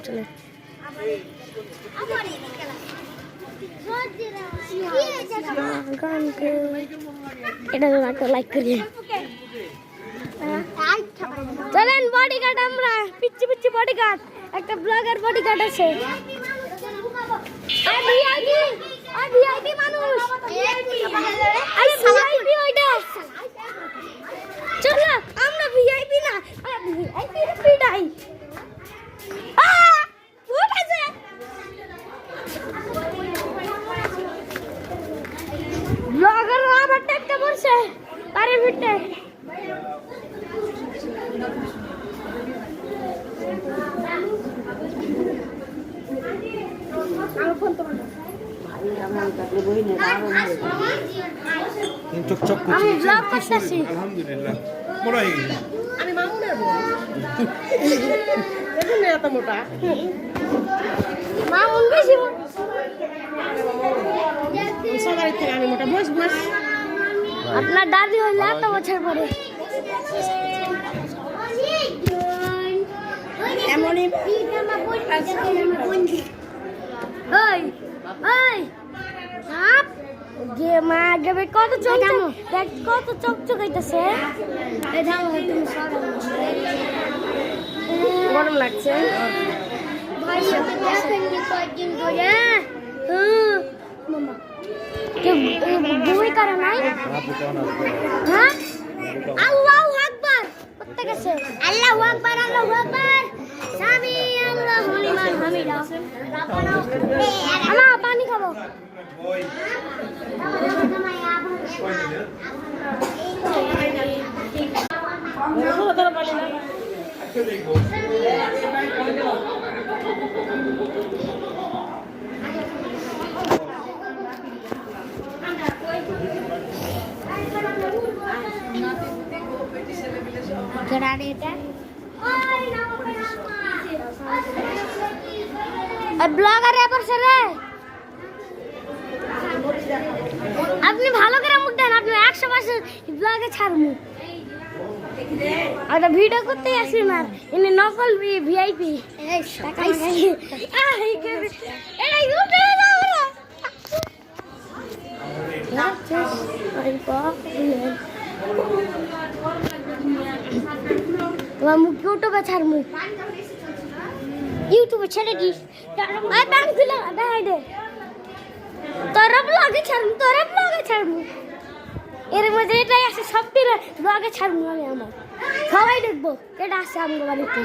চলে এটা তো একটা লাইক করি চলেন বডিগার্ড আমরা পিচ্ছি পিচ্ছি বডিগার্ড একটা ব্লগার বডিগার্ড আছে আর ভিআইপি মানুষ আরে ভিআইপি ওইটা চলো আমরা ভিআইপি না ভিআইপি পিটাই ব্লগার আবার টেকটা পড়ছে আরে ভিটে আমি ব্লগ করতেছি আলহামদুলিল্লাহ মোটা হয়ে গেছে আমি মামুনের বউ দেখুন না এত মোটা মামুন বেশি সবাই থেকে আমি মোটা বস বস আপনার দাদি হইলে এত বছর পরে এমনই ওই ওই সাপ যে মা গবে কত চোখ দেখ কত চোখ চোখাইতেছে গরম লাগছে ভাই দেখেননি কয়েকদিন ধরে মামা কে বই করে নাই হ্যাঁ আল্লাহু আকবার করতে গেছে আল্লাহু আকবার সামি আল্লাহু লিমান হামিদা আমা পানি খাবো ব্লগার আপনি ভালো করে মুখ দেন আপনি 100% ব্লগে ছাড়বো আর ভিডিও করতে আসি না ইনি নকল ভিআইপি তোমার মুখ ইউটিউবে ছাড়বো ইউটিউবে ছেড়ে দিস ব্যাংক খুলে দেখাই দে তোরা ব্লগে ছাড়বো এর মধ্যে এটাই আছে সব ব্লগে ছাড়বো আমি আমার সবাই দেখবো এটা আসছে আমাদের বাড়িতে